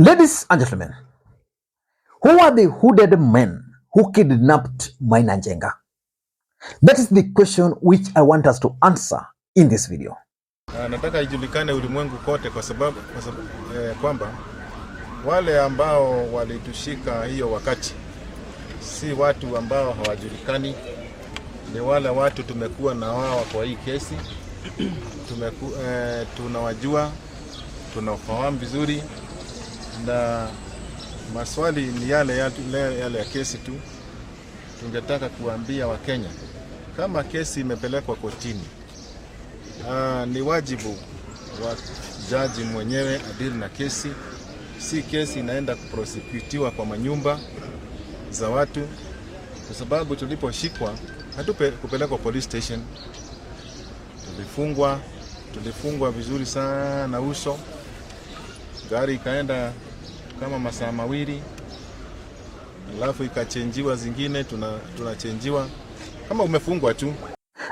Ladies and gentlemen, who are the hooded men who kidnapped Maina Njenga? That is the question which I want us to answer in this video. Nataka ijulikane ulimwengu kote kwa sababu kwamba wale ambao walitushika hiyo wakati si watu ambao hawajulikani, ni wale watu tumekuwa na wao kwa hii kesi. Tunawajua, tunafahamu vizuri, na maswali ni yale ya kesi tu. Tungetaka kuambia Wakenya, kama kesi imepelekwa kotini, ni wajibu wa jaji mwenyewe adili na kesi. Si kesi inaenda kuprosecutiwa kwa manyumba za watu, kwa sababu tuliposhikwa kupelekwa police station, tulifungwa vizuri sana uso, gari ikaenda kama masaa mawili, alafu ikachenjiwa zingine, tunachenjiwa kama umefungwa tu.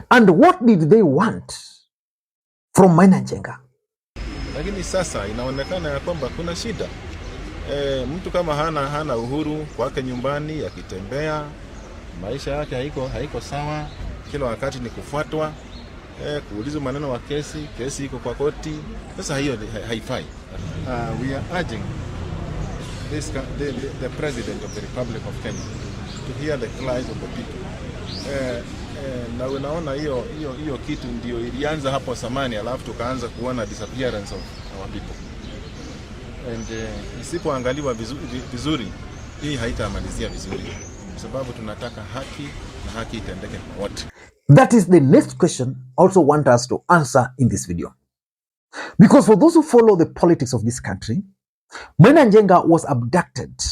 And what did they want from Maina Njenga? Lakini sasa inaonekana ya kwamba kuna shida. Mtu kama hana uhuru kwake nyumbani, akitembea maisha yake haiko sawa, kila wakati ni kufuatwa, kuulizwa maneno wa kesi iko kwa koti. Sasa hiyo haifai. We are urging the President of the Republic of Kenya to hear the cries of the people. Na unaona hiyo kitu ndio ilianza hapo zamani, alafu tukaanza kuona disappearance of our people. And isipoangaliwa vizuri, hii haitamalizia vizuri, kwa sababu tunataka haki, na haki itendeke kwa wote. That is the next question I also want us to answer in this video. Because for those who follow the politics of this country, Maina Njenga was abducted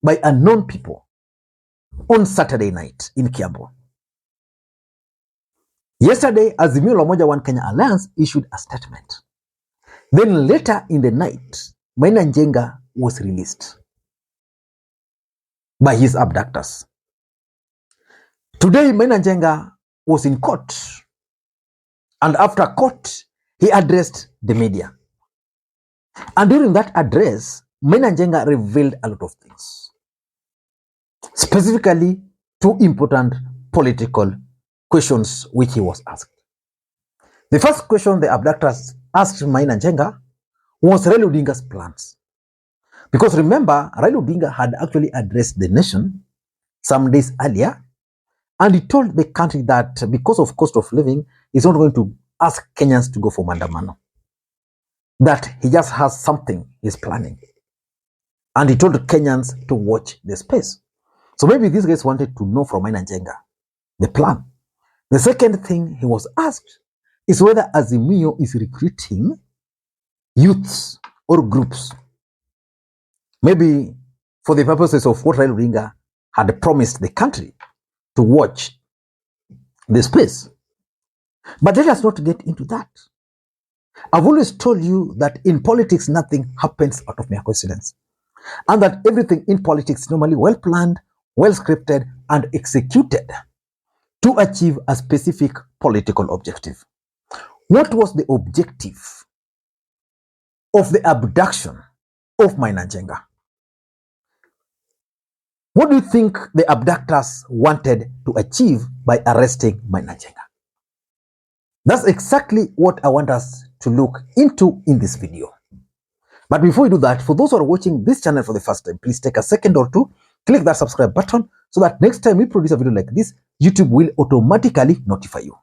by unknown people on Saturday night in Kiambu. Yesterday, Azimio la Umoja One Kenya Alliance issued a statement. Then later in the night, Maina Njenga was released by his abductors. Today, Maina Njenga was in court, and after court, he addressed the media. And during that address, Maina Njenga revealed a lot of things, specifically two important political questions which he was asked. The first question the abductors asked Maina Njenga was Raila Odinga's plans. Because remember, Raila Odinga had actually addressed the nation some days earlier, and he told the country that because of cost of living, he's not going to ask Kenyans to go for maandamano, that he just has something he's planning. And he told Kenyans to watch the space. So maybe these guys wanted to know from Maina Njenga the plan. The second thing he was asked is whether Azimio is recruiting youths or groups, maybe for the purposes of what Raila Odinga had promised the country, to watch the space. But let us not get into that. I've always told you that in politics, nothing happens out of mere coincidence, and that everything in politics is normally well planned, well scripted, and executed to achieve a specific political objective. What was the objective of the abduction of Maina Njenga? What do you think the abductors wanted to achieve by arresting Maina Njenga? That's exactly what I want us to look into in this video. But before we do that, for those who are watching this channel for the first time, please take a second or two, click that subscribe button so that next time we produce a video like this, YouTube will automatically notify you.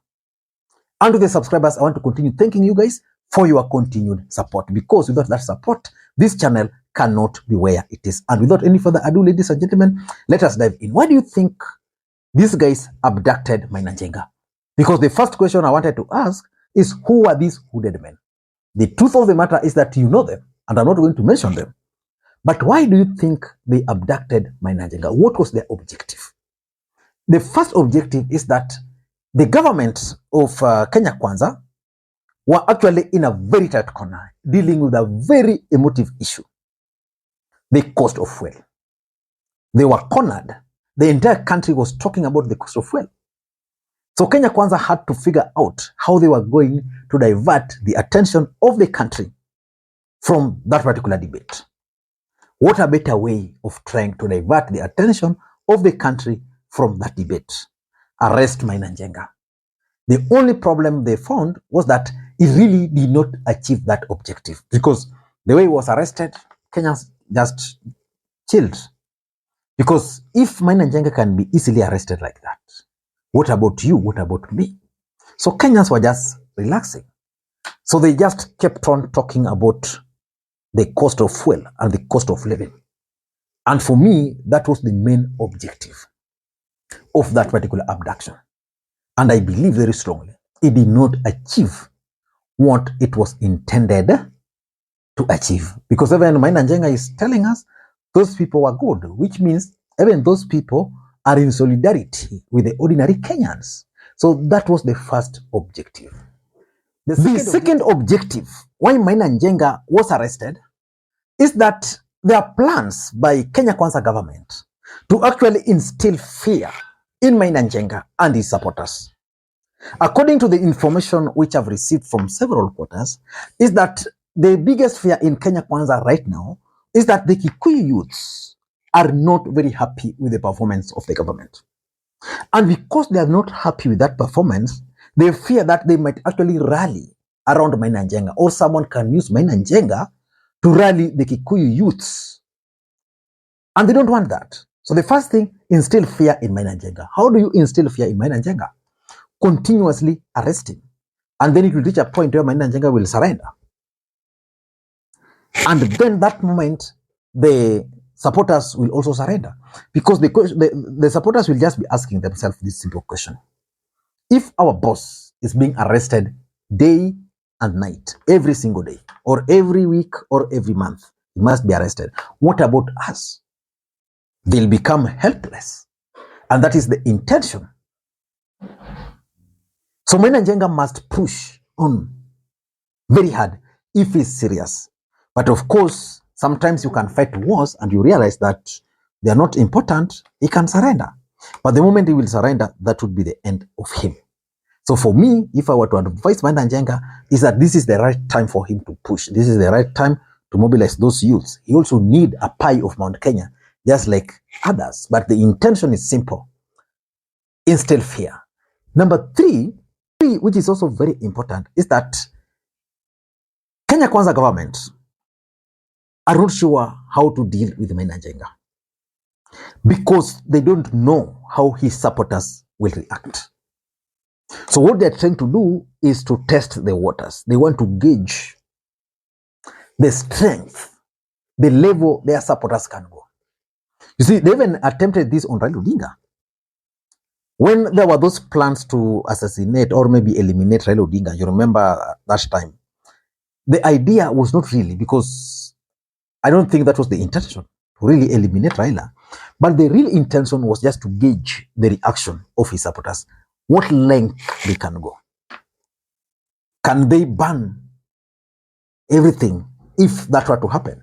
And to the subscribers, I want to continue thanking you guys for your continued support, because without that support, this channel cannot be where it is. And without any further ado, ladies and gentlemen, let us dive in. Why do you think these guys abducted Maina Njenga? Because the first question I wanted to ask is, who are these hooded men? The truth of the matter is that you know them, and I'm not going to mention them. But why do you think they abducted Maina Njenga? What was their objective? The first objective is that the government of Kenya Kwanza were actually in a very tight corner, dealing with a very emotive issue, the cost of fuel. They were cornered. The entire country was talking about the cost of fuel. So Kenya Kwanza had to figure out how they were going to divert the attention of the country from that particular debate. What a better way of trying to divert the attention of the country from that debate? Arrest Maina Njenga. The only problem they found was that he really did not achieve that objective, because the way he was arrested, Kenyans just chilled. Because if Maina Njenga can be easily arrested like that, what about you? What about me? So Kenyans were just relaxing. So they just kept on talking about the cost of fuel and the cost of living. And for me, that was the main objective of that particular abduction. And I believe very strongly it did not achieve what it was intended to achieve. Because even Maina Njenga is telling us those people were good, which means even those people are in solidarity with the ordinary Kenyans. So that was the first objective. The second objective why Maina Njenga was arrested is that there are plans by Kenya Kwanza government to actually instill fear in Maina Njenga and his supporters. According to the information which I've received from several quarters, is that the biggest fear in Kenya Kwanza right now is that the Kikuyu youths are not very happy with the performance of the government. And because they are not happy with that performance, they fear that they might actually rally around Maina Njenga, or someone can use Maina Njenga to rally the Kikuyu youths. And they don't want that. So the first thing, instill fear in Maina Njenga. How do you instill fear in Maina Njenga? Continuously arrest him. And then it will reach a point where Maina Njenga will surrender. And then that moment, the supporters will also surrender. Because the supporters will just be asking themselves this simple question. If our boss is being arrested day and night, every single day, or every week, or every month, he must be arrested, what about us? They'll become helpless. And that is the intention. So Maina Njenga must push on very hard if he's serious. But of course, sometimes you can fight wars and you realize that they are not important, he can surrender. But the moment he will surrender, that would be the end of him. So for me, if I were to advise Maina Njenga, is that this is the right time for him to push. This is the right time to mobilize those youths. He also need a pie of Mount Kenya, just like others. But the intention is simple. Instill fear. Number three, which is also very important, is that Kenya Kwanza government are not sure how to deal with Maina Njenga, because they don't know how his supporters will react. So what they're trying to do is to test the waters. They want to gauge the strength, the level their supporters can go. You see, they even attempted this on Raila Odinga. When there were those plans to assassinate or maybe eliminate Raila Odinga, you remember that time, the idea was not really, because I don't think that was the intention, to really eliminate Raila. But the real intention was just to gauge the reaction of his supporters, what length they can go. Can they ban everything if that were to happen?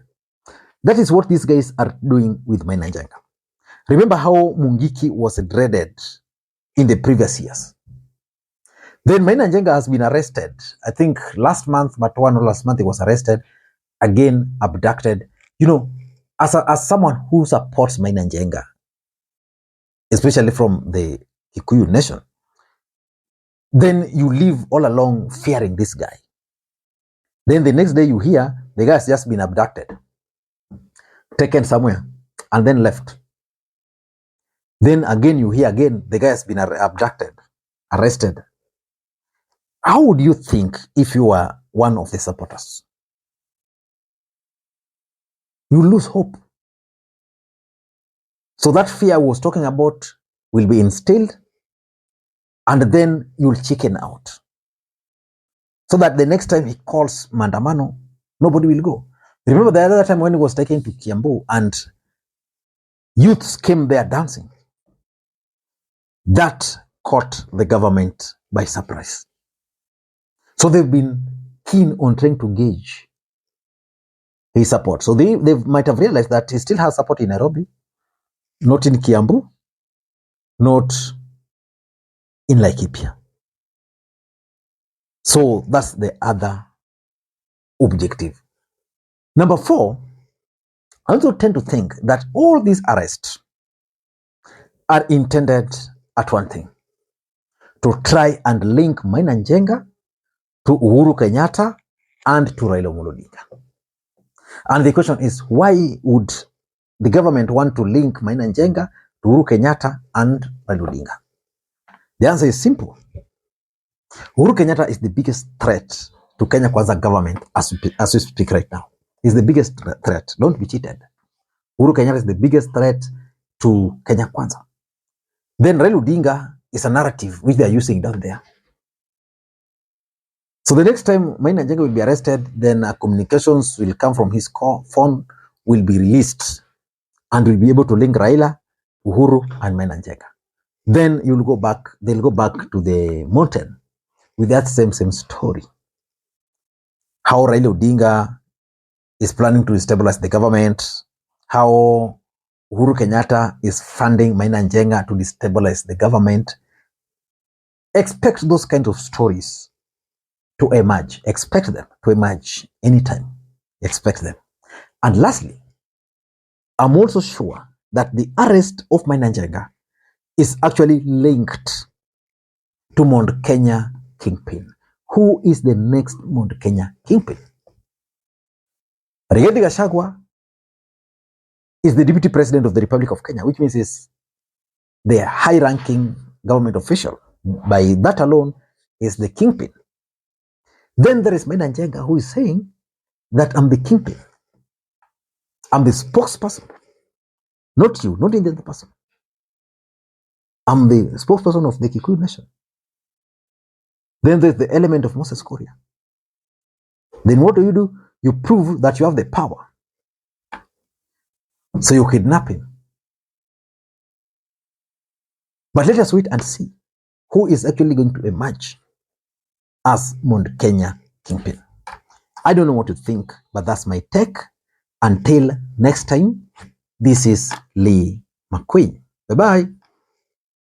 That is what these guys are doing with Maina Njenga. Remember how Mungiki was dreaded in the previous years. Then Maina Njenga has been arrested. I think last month, but one or last month he was arrested, again abducted. You know, as someone who supports Maina Njenga, especially from the Kikuyu nation, then you live all along fearing this guy. Then the next day you hear the guy has just been abducted, taken somewhere, and then left. Then again you hear again the guy has been abducted, arrested. How would you think if you were one of the supporters? You lose hope. So that fear I was talking about will be instilled, and then you'll chicken out. So that the next time he calls Mandamano, nobody will go. Remember the other time when he was taken to Kiambu and youths came there dancing? That caught the government by surprise. So they've been keen on trying to gauge his support. So they might have realized that he still has support in Nairobi, not in Kiambu, not in Laikipia. So that's the other objective. Number 4, I also tend to think that all these arrests are intended at one thing: to try and link Maina Njenga to Uhuru Kenyatta and to Raila Odinga. And the question is, why would the government want to link Maina Njenga to Uhuru Kenyatta and Raila Odinga? The answer is simple. Uhuru Kenyatta is the biggest threat to Kenya Kwanza government as we speak right now. Is the biggest threat. Don't be cheated. Uhuru Kenyatta is the biggest threat to Kenya Kwanza. Then Raila Odinga is a narrative which they are using down there. So the next time Maina Njenga will be arrested, then communications will come from his phone, will be released, and will be able to link Raila, Uhuru, and Maina Njenga. Then they'll go back to the mountain with that same story. How Raila Odinga is planning to destabilize the government, how Uhuru Kenyatta is funding Maina Njenga to destabilize the government. Expect those kinds of stories to emerge. Expect them to emerge anytime. Expect them. And lastly, I'm also sure that the arrest of Maina Njenga is actually linked to Mount Kenya kingpin. Who is the next Mount Kenya kingpin? Rigathi Gachagua is the deputy president of the Republic of Kenya, which means is the high-ranking government official. By that alone, is the kingpin. Then there is Maina Njenga, who is saying that I'm the kingpin. I'm the spokesperson. Not you, not any other person. I'm the spokesperson of the Kikuyu nation. Then there's the element of Moses Kuria. Then what do? You prove that you have the power. So you kidnap him. But let us wait and see who is actually going to emerge as Mount Kenya kingpin. I don't know what to think, but that's my take. Until next time, this is Lee Makwiny. Bye-bye.